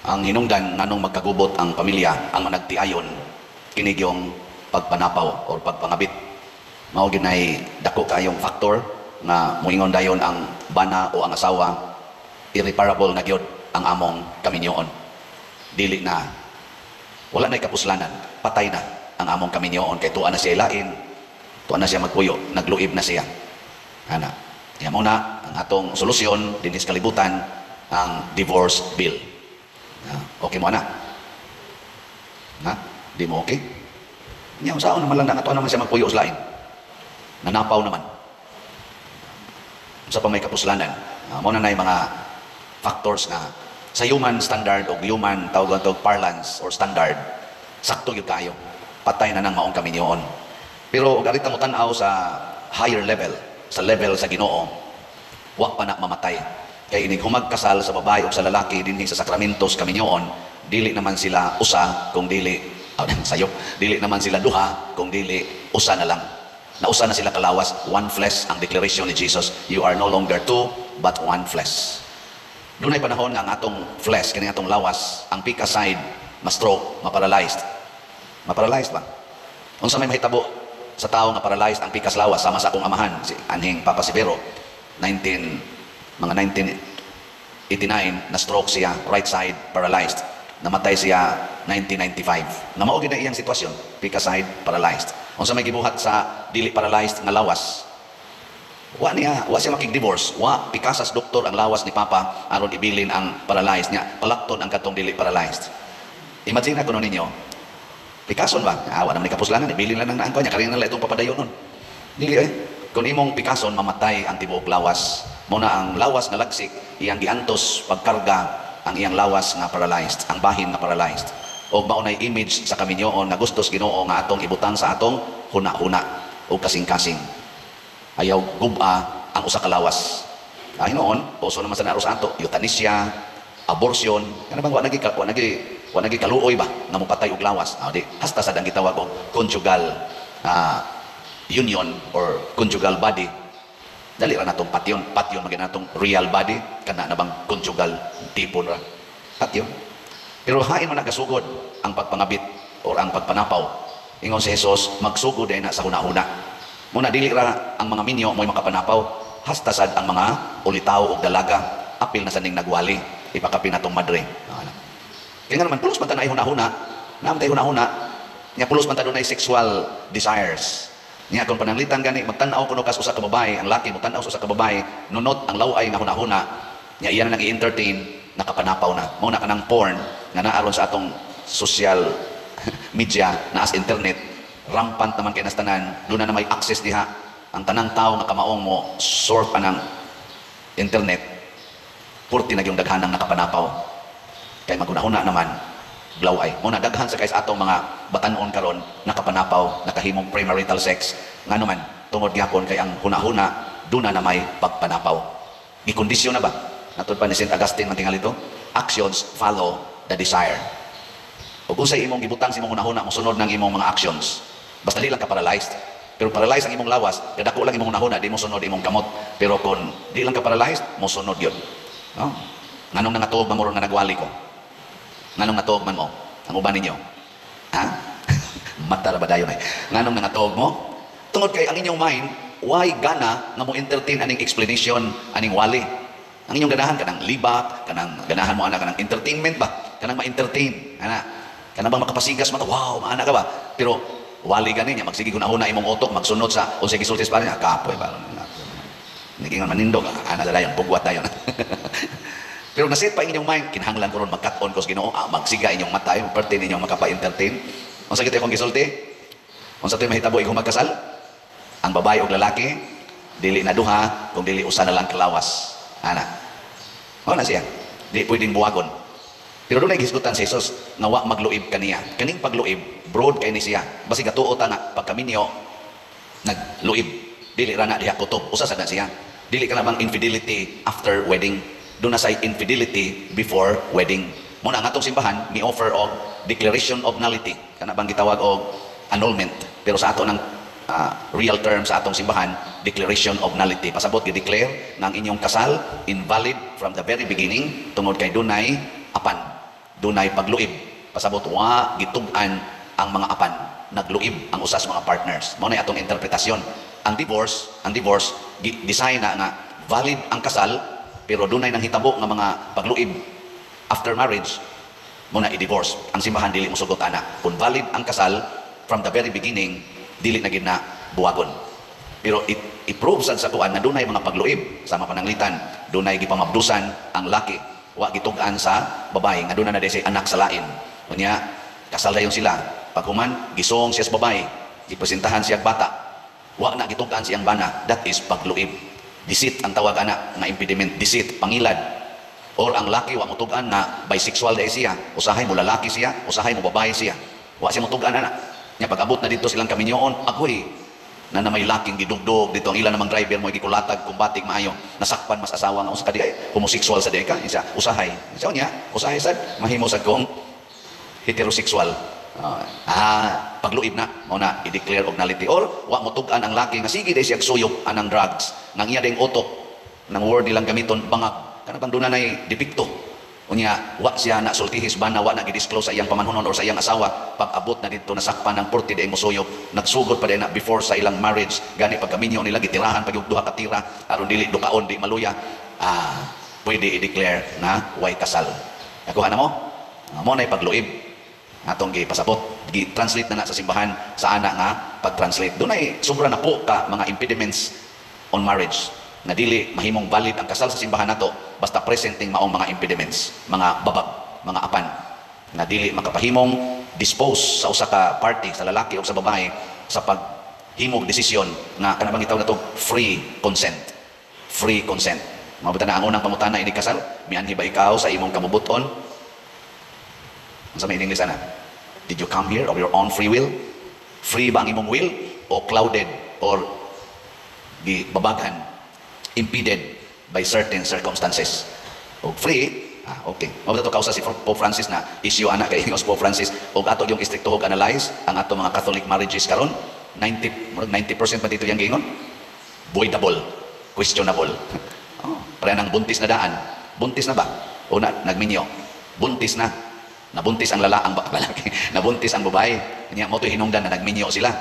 ang hinungdan nganong magkagubot ang pamilya ang managtiayon kinig yung pagpanapaw o pagpangabit. Mao ginay dako kayong factor na moingon dayon ang bana o ang asawa irreparable na gyud ang among kaminyoon. Dili na wala na kapuslanan, patay na ang among kaminyoon kay tuwa na siya ilain, tuwa na siya magpuyo, nagluib na siya. Ana, yan muna ang atong solusyon din sa kalibutan, ang divorce bill. Okay mo na? Ha? Di mo okay? Yan, saan naman lang na tuwa naman siya magpuyo sa lain. Nanapaw naman. Sa pang may kapuslanan. Muna na yung mga factors na sa human standard o human tawag parlance or standard, sakto yun kayo. Patay na ng maong kaminyoon. Pero kung arita mo tanaw sa higher level, sa level sa Ginoo, wa pa na mamatay. Kaya inig humagkasal sa babae o sa lalaki din sa sakramentos kaminyoon, dili naman sila usa kung dili, dili naman sila duha kung dili usa na lang. Nausa na sila kalawas, one flesh ang declaration ni Jesus. You are no longer two, but one flesh. Doon ay panahon nga ang atong flesh, kani atong lawas, ang pika side, ma-stroke, ma-paralyzed. Ma-paralyzed ba? Kung sa may mahitabo sa tao nga paralyzed ang pikas lawas, sama sa akong amahan, si Anhing Papa Sibero, mga 1989, na-stroke siya, right side, paralyzed. Namatay siya 1995. Na maugid na iyang sitwasyon, pika side, paralyzed. Kung sa may gibuhat sa dili paralyzed nga lawas, wa siya makig-divorce, wa pikasas doktor ang lawas ni Papa aron ibilin ang paralyzed niya, palakton ang katong dili paralyzed. Imagine na kuno ninyo, pikason ba? Wa naman ni kapuslanan, ibilin lang ang naangko niya, karina lang itong papadayon nun. Dili kung imong pikason, mamatay ang tibuok lawas. Muna ang lawas nga lagsik, iyang giantos pagkarga ang iyang lawas nga paralyzed, ang bahin nga paralyzed. O maunay image sa kaminyoon na gustos Ginoo nga atong ibutang sa atong huna-huna o kasing-kasing. Ayaw guba ang usa ka lawas. Hinoon, puso naman sa naros ato, euthanasia, abortion, kana bang wa nagi kaluoy ba nga mopatay og lawas. Di hasta sad ang gitawag og conjugal union or conjugal body. Dali ra natong patyon maging natong real body kana na bang conjugal tipon ra. Patyon. Pero hain man nagasugod ang pagpangabit o ang pagpanapaw. Ingon si Jesus, magsugod ay na sa huna-huna. Muna dili ra ang mga minyo mo'y makapanapaw, hasta sad ang mga ulitaw o dalaga, apil na sa ning nagwali, ipakapin natong madre. Kaya nga naman, pulos man ta na huna-huna, naman tayo huna-huna, niya pulos man ta doon ay sexual desires. Niya kung pananglitan gani, magtanaw kuno kas usa ka babae, ang laki magtanaw sa usa ka babae, nunot ang laway na huna-huna, niya iyan na i-entertain, nakapanapaw na. Muna ka ng porn, nga naaron sa atong social media, na as internet, rampant naman kay nastanan, doon na may access diha, ang tanang tao nga kamaong mo, surf pa ng internet, purti na yung daghanang nakapanapaw. Kaya maguna-huna naman, blaway. Muna daghan sa kays atong mga batanon karon nakapanapaw, nakahimong premarital sex, nga naman, tungod gyapon kay ang huna-huna, doon na may pagpanapaw. Gikondisyon na ba? Natod pa ni St. Augustine man tingali ito, actions follow the desire. O kung sa imong gibutang sa imong huna-huna, musunod ng imong mga actions. Basta di lang ka paralyzed. Pero paralyzed ang imong lawas, kadako lang imong huna-huna, di mo sunod imong kamot. Pero kung di lang ka paralyzed, musunod yun. No? Nganong nangatuog man mo nga nagwali ko? Nganong natuog man mo? Ang uban ninyo? Ha? Mata ra ba dayon ay? Nganong nangatuog mo? Tungod kay ang inyong mind, why gana nga mo entertain aning explanation, aning wali? Ang inyong ganahan, kanang libak, kanang ganahan mo ana, kanang entertainment ba? Kanang ma-entertain, ana. Kanang bang makapasigas mo, wow, maana ka ba? Pero wali gani niya, magsige huna-huna imong utok, magsunod sa, o sige sultis pa rin, kapoy ba? Nagingan manindog, ana dayon, bugwat dayon. Pero nasit pa inyong mind, kinahanglan ko ron magkat-on ko sa Ginoo, magsiga inyong mata, yung parte ninyong makapa-entertain. Kung sa kita kong gisulti, kung sa ito'y mahitabo ikong magkasal, ang babae o lalaki, dili na duha, kung dili usa na lang kalawas. Ana. Wala siya. Di pwedeng buwagon. Pero doon ay gisgutan si Jesus na wa magluib kaniya. Kaning pagluib, broad kay ni siya. Basi gatuo ta na pagkaminyo nagluib. Dili ra na diha kutob. Usa sad na siya. Dili ka na bang infidelity after wedding. Doon na sa infidelity before wedding. Muna ang atong simbahan, mi-offer og declaration of nullity. Kana bang gitawag og annulment. Pero sa ato ng real term sa atong simbahan, declaration of nullity. Pasabot gi-declare na ang inyong kasal invalid from the very beginning tungod kay dunay apan. dunay pagluib. Pasabot wa gitug-an ang mga apan, nagluib ang usas mga partners. Mao na atong interpretasyon. Ang divorce design na valid ang kasal pero dunay nang hitabo nga mga pagluib after marriage mo na i-divorce. Ang simbahan dili mo sugot ana. Kung valid ang kasal from the very beginning, dili na gid na buwagon. Pero i-prove sad sa tuan na dunay mga pagluib sama pananglitan, dunay gipamabdusan ang laki, wa gitug-an sa babae nga dunay na say anak sa lain. Unya kasal dayon sila. Paghuman gisong siya sa babae, gipresentahan siya bata. Wa na gitug-an siyang bana, that is pagluib. Deceit ang tawag ana nga impediment, deceit, pangilad. Or ang laki wa mutug-an na bisexual dai siya, usahay mo lalaki siya, usahay mo babae siya. Wa siya mutug-an ana. Nya pag-abot na dito silang kaminyoon, agoy na may laking gidugdog dito ang ilan namang driver mo gikulatag kumbatig maayo, nasakpan mas asawa nga usa ka di homosexual sa di ka, isa usahay. Isa niya, usahay sad mahimo sad kong heterosexual. Pagluib na mao na i-declare og nullity or wa mo tug-an ang laki nga sige day siya suyop anang drugs nang iya ding utok nang word nilang gamiton bangag kana pang dunay depikto unya wa siya na sultihis bana wa na gi-disclose sa iyang pamanhunon or sa iyang asawa pag-abot na dito nasakpan ng 40 day mo suyop nagsugod pa din na before sa ilang marriage gani pagkaminyo nila gitirahan pag yung duha ka tira aron dili dukaon di maluya pwede i-declare na way kasal. Nakuha na mo? Mo na pagluib atong gipasabot, gi-translate na sa simbahan sa ana nga pag-translate. Dunay sobra na po ka mga impediments on marriage na dili mahimong valid ang kasal sa simbahan nato basta presenting maong mga impediments, mga babag, mga apan na dili makapahimong dispose sa usa ka party sa lalaki o sa babae sa paghimog desisyon nga kanang bangitaw na to free consent. Free consent. Mabuta na ang unang pangutana ini kasal, mianhi ba ikaw sa imong kamubuton? Sa may English ana, did you come here of your own free will? Free ba ang imong will o clouded or gibabagan, impeded by certain circumstances? O free, okay. Mabuto kausa si Pope Francis na issue ana kay Ingos Pope Francis og ato yung istrikto og analyze ang ato mga Catholic marriages karon 90% pa dito yang gingon voidable, questionable. Para nang buntis na daan. Buntis na ba? Una nagminyo. Buntis na. Nabuntis ang lalaki, nabuntis ang babae. Kanya mo to hinungdan na nagminyo sila.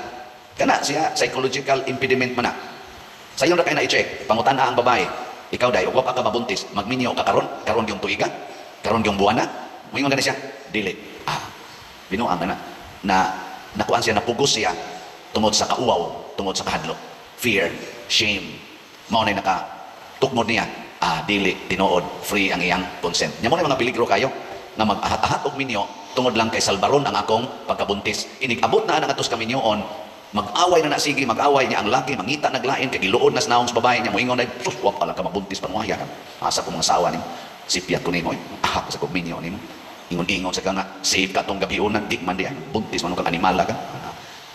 Kana siya psychological impediment man na. Sayon ra kay na i-check, pangutana ang babae. Ikaw day, ug wa ka mabuntis, magminyo ka karon yung tuiga, karon yung buwana. Moingon gani siya, dili. Binuang na nakuan siya napugos siya tungod sa kauaw, tungod sa kahadlok. Fear, shame. Mao nay naka tukmod niya. Dili tinuod, free ang iyang consent. Nya mo na mga peligro kayo na mag-ahat-ahat og minyo tungod lang kay salbaron ang akong pagkabuntis. Inig-abot na ang atos kaminyoon, mag-away na sige, mag-away niya ang laki, mangita naglain kay giluod na sa naong sa babae niya, moingon na, wa pala ka mabuntis pa muhaya ka. Asa ko mga sawa nimo, sipyat ko nimo, ahak sa kog minyo nimo. Ingon-ingon sa ka nga, save ka tong gabiunan, di man diyan, buntis man kang animal ka.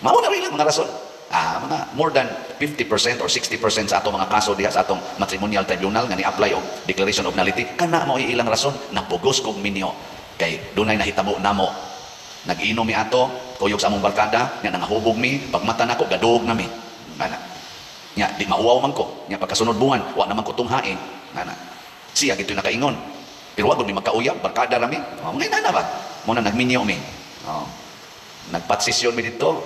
Mao na rin lang mga rason. Mga more than 50% or 60% sa atong mga kaso diha sa atong matrimonial tribunal nga ni-apply og declaration of nullity kana mao ilang rason napugos kog minyo kay dunay nahitabo namo nag-inom mi ato kuyog sa among barkada nya nangahubog mi pagmata nako gadug na mi ana nya di mauwaw man ko nya pagkasunod buwan wa naman ko tunghain ana siya gito nakaingon pero wa gud mi magkauyab barkada ra mi mga inana ba mo na nagminyo mi nagpatsisyon mi dito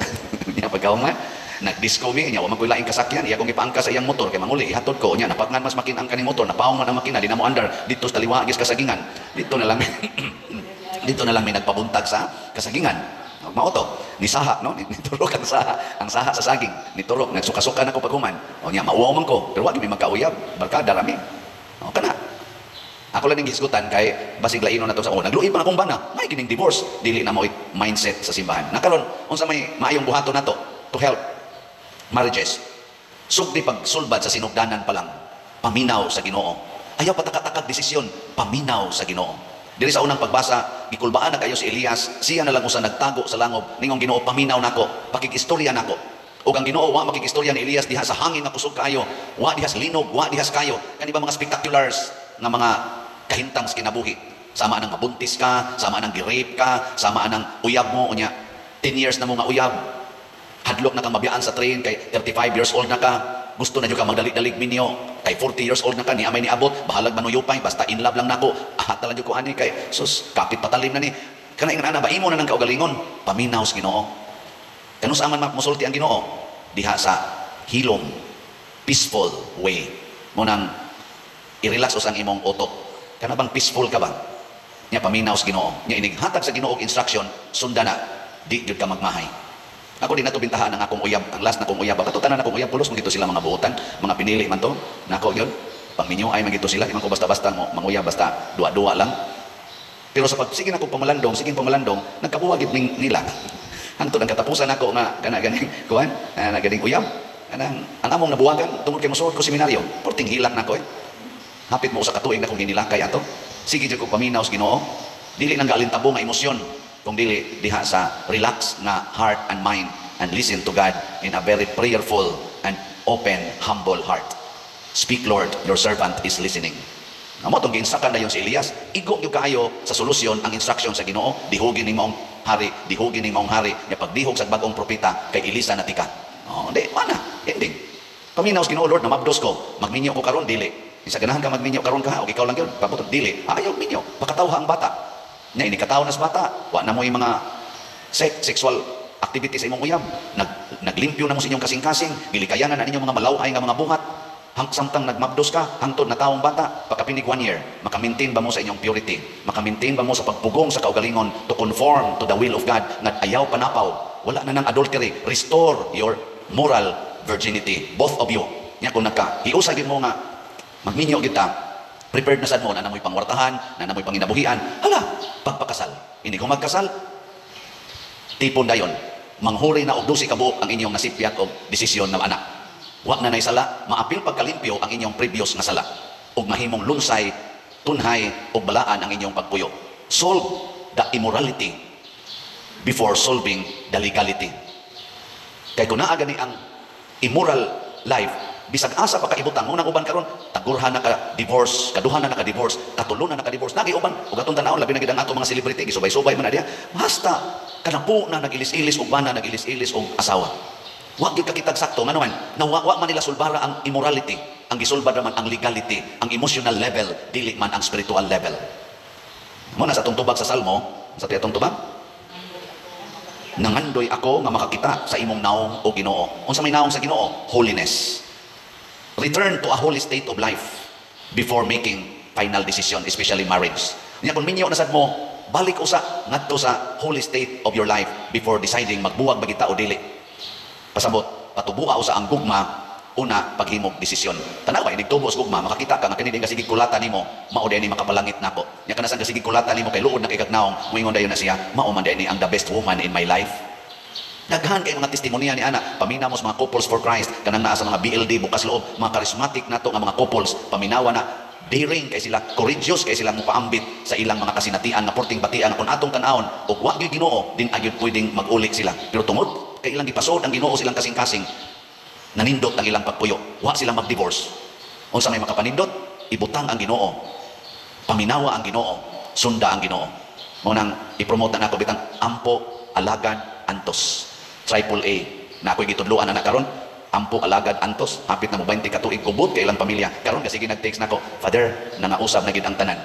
nya pagkahuman nag-disco mi nya wa man koy laing kasakyan iya kong ipaangka sa iyang motor kay manguli ihatod ko nya napagnan mas makinang kaning motor napaong man ang makina di na mo andar dito sa taliwa gis kasagingan dito na lang dito na lang may nagpabuntag sa kasagingan mao to ni saha no niturok ang saha sa saging niturok nagsuka-suka na ko paghuman o nya mauwaw man ko pero wa gyud mi magkauyab barkada rami o kana ako lang ning hisgutan kay basig laino na to sa nagluib man akong bana may kining divorce dili na mo mindset sa simbahan nakaron unsa may maayong buhaton nato to help marriages. Sugdi pagsulbad sa sinugdanan pa lang, paminaw sa Ginoo. Ayaw patakatakag desisyon, paminaw sa Ginoo. Diri sa unang pagbasa, gikulbaan na kayo si Elias, siya na lang usa nagtago sa langob, ningong Ginoo paminaw nako, pakikistorya nako. Ug ang Ginoo wa makikistorya ni Elias diha sa hangin nga kusog kayo, wa diha sa linog, wa diha sa kayo. Kani ba mga spectaculars nga mga kahintang sa kinabuhi. Sama nang mabuntis ka, sama nang gi-rape ka, sama nang uyab mo unya 10 years na mo nga uyab. Hadlok na kang mabiyaan sa train kay 35 years old na ka gusto na jud ka magdali-dalig minyo kay 40 years old na ka ni amay ni abot bahalag manuyupay basta in love lang nako ahat lang jud ko ani kay sus kapit patalim na ni kana ingana ba imo na nang kaugalingon paminaw sa Ginoo kanus aman mamusulti ang Ginoo diha sa hilom peaceful way mo nang i-relax usang imong utok kana bang peaceful ka ba nya paminaw sa Ginoo nya inighatag sa Ginoo og instruction sundan na di jud ka magmahay. Ako din na ito bintahan ng akong uyab. Ang last na akong uyab. Katutan na akong uyab. Pulos magito sila mga buutan. Mga pinili man to. Nako yun. Pang minyo ay magito sila. Iman ko basta-basta manguyab. Basta dua-dua lang. Pero sa pag sige na akong pamalandong, nagkabuwagit nila. Hangtod ang katapusan ako nga ganing kuhan. Ganing uyab. Ang among nabuwagan. Tungkol kay musuod ko seminaryo. Porting hilak na ko eh. Hapit mo sa katuig na kong ginilakay ato. Sige dyan ko paminaw sa Ginoo. Dili nang galintabo nga emosyon. Kung dili diha sa relax na heart and mind and listen to God in a very prayerful and open, humble heart. Speak, Lord, your servant is listening. Amo tong giinsakan dayon si Elias, igo gyud kaayo sa solusyon ang instruction sa Ginoo, dihugin ni maong hari, nya pagdihog sa bagong propeta kay Elisa natika. Oh, di mana, ending. Paminaw sa Ginoo, Lord, na mabdos ko, magminyo ko karon dili. Isa ganahan ka magminyo karon ka, o ikaw lang gyud, pabutot dili. Ayaw minyo, pakatawha ang bata. Nya ini kataw nas bata, wa na mo yung mga sexual activities sa imong uyab. Naglimpyo na mo sa inyong kasing-kasing, gilikayanan na ninyong mga malawhay nga mga buhat. Samtang nagmabdos ka, hangtod na taong bata, pagkapinig 1 year, makamintain ba mo sa inyong purity? Makamintain ba mo sa pagpugong sa kaugalingon to conform to the will of God na ayaw panapaw? Wala na ng adultery. Restore your moral virginity. Both of you. Nya kung hiusagin mo nga, magminyo kita, prepared na sad mo na namoy pangwartahan, na namoy panginabuhian. Hala, pagpakasal. Hindi ko magkasal. Tipon dayon, manghuri na og 12 ka buok ang inyong nasipyat og desisyon ng anak. Wa na nay sala, maapil pagkalimpyo ang inyong previous nga sala. Ug mahimong lunsay, tunhay ug balaan ang inyong pagpuyo. Solve the immorality before solving the legality. Kay kung naa gani ang immoral life, bisag asa pa kaibutang unang uban karon tagurhan na ka divorce kaduhan na ka divorce katulo na ka divorce nagi uban ug atong tan-awon labi na gid ang ato mga celebrity gisubay-subay man na diha basta kanapo na nagilis-ilis ug bana nagilis-ilis og asawa wa gyud kakitag sakto ngano man wa man nila sulbara ang immorality ang gisulbad man ang legality ang emotional level dili man ang spiritual level mo na sa atong tubag sa salmo sa atong tubag nangandoy ako nga makakita sa imong naong o Ginoo unsa may naong sa Ginoo holiness. Return to a holy state of life before making final decision, especially marriage. Kung minyo na sad mo, balik usa ngadto sa holy state of your life before deciding magbuwag ba kita o dili. Pasabot, patubuha usa ang gugma, una paghimog desisyon. Tanawa, nigtubo sa gugma, makakita ka nga kini din kasigi kulata nimo, mao din ni makapalangit nako. Nya kana sa kasigi kulata nimo kay luod na kay kagnaong, moingon dayon na siya, mao man ni ang the best woman in my life. Daghan kay mga testimonya ni ana paminamos mga couples for Christ kanang naa sa mga BLD bukas loob mga charismatic nato nga mga couples paminawa na daring kay sila courageous kay sila mopaambit sa ilang mga kasinatian nga porting batian kung atong tan-awon ug wa gyud Ginoo din agyud pwedeng mag-ulik sila pero tungod kay ilang gipasod ang Ginoo silang kasing-kasing nanindot ang ilang pagpuyo wa sila mag-divorce unsa may makapanindot ibutang ang Ginoo paminawa ang Ginoo sunda ang Ginoo mo nang i-promote na nako bitang ampo alagad antos triple A na ako'y gitudluan na karon ampo alagad antos hapit na mo 20 ka tuig ubod kay ilang pamilya karon kasi nag-text nako father nangausab na gid ang tanan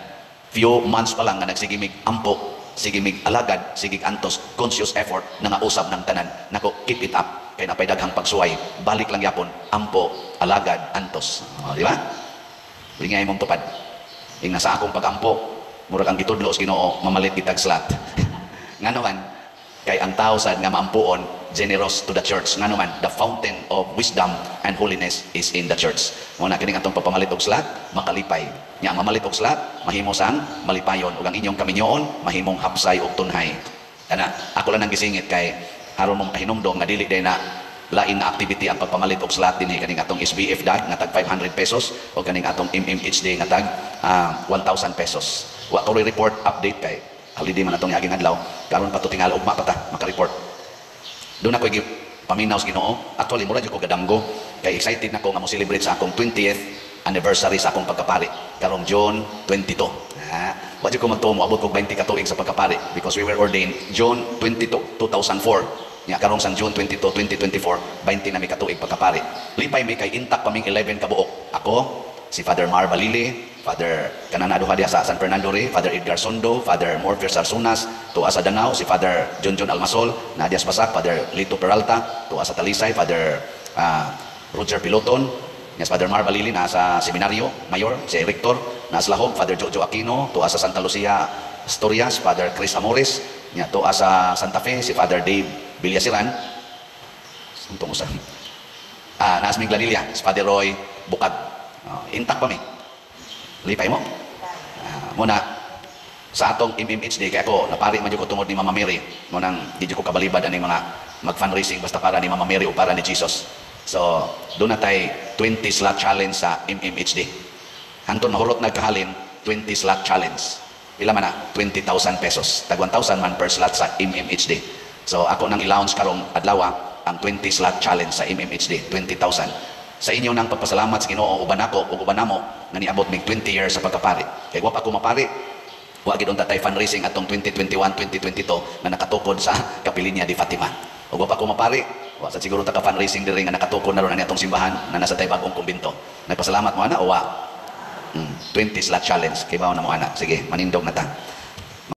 few months pa lang nga nagsigimig ampo sigimig alagad sigig antos conscious effort nangausab ng tanan nako keep it up kay napay daghang pagsuway balik lang yapon ampo alagad antos di ba ingay mong tupad ing nasa akong pagampo mura kang gitudlo sa Ginoo mamalit kitag slat ngano man kay ang tao sad nga maampuon generous to the church ngano man the fountain of wisdom and holiness is in the church mo na kining atong papamalit og slat makalipay nya mamalit og slat mahimo sang malipayon ug ang inyong kaminyoon mahimong hapsay ug tunhay kana ako lang nang gisingit kay aron mo makahinumdom nga dili day na lain na activity ang pagpamalit og slat dinhi kaning atong SBF dag nga tag 500 pesos o kaning atong MMHD nga tag 1,000 pesos wa ko report update kay holiday man atong aging adlaw karon pa to tingala ugma pa ta maka-report doon ako paminaw sa Ginoo actually mura jud ko gadanggo kay excited nako nga mo celebrate sa akong 20th anniversary sa akong pagkapari karong June 22 wa jud ko magtuo mo abot ko 20 ka tuig sa pagkapari because we were ordained June 22 2004 Nya karong sang June 22, 2024, 20 na may katuig pagkapari. Lipay may kay intak paming 11 kabuok. Ako, si Father Mar Balili, Father kanana duha diha sa San Fernando ri, Father Edgar Sondo, Father Morpheus Sarsunas, tuwa sa Danao si Father Junjun Almasol, Nadia Spasak, Father Lito Peralta, tuwa sa Talisay, Father Roger Piloton, yes, Father Mar Balili nasa seminaryo, mayor, si Rector, nasa Lahog, Father Jojo Aquino, tuwa sa Santa Lucia Asturias, Father Chris Amores, nya tuwa sa Santa Fe, si Father Dave Villasiran, suntong usan. Nasa Minglanilla, si Father Roy Bukag. Intak pa mi. Lipay mo. Muna, sa atong MMHD, kaya ako, napari man ko tungod ni Mama Mary, munang di ko kabalibad ang mga mag-fundraising basta para ni Mama Mary o para ni Jesus. So, doon na tayo 20 slot challenge sa MMHD. Hantun mahurot nagkahalin, 20 slot challenge. Pila man na? 20,000 pesos. Tag 1,000 man per slot sa MMHD. So, ako nang i-launch karong adlaw ang 20 slot challenge sa MMHD, 20,000. Sa inyo nang pagpasalamat sa Ginoo, uban ako o uban namo nga niabot mig 20 years sa pagkapari. Kay wa pa ako mapari, wa gid unta tay fundraising atong 2021-2022 na nakatukod sa Kapilinya di Fatima. Ug wa pa ako mapari, wa sa siguro ta ka fundraising diri nga nakatukod na ron ani atong simbahan na nasa tay bagong kumbento. Nagpasalamat mo ana o wa? 20 slot challenge kay mao na mo ana. Sige, manindog na ta.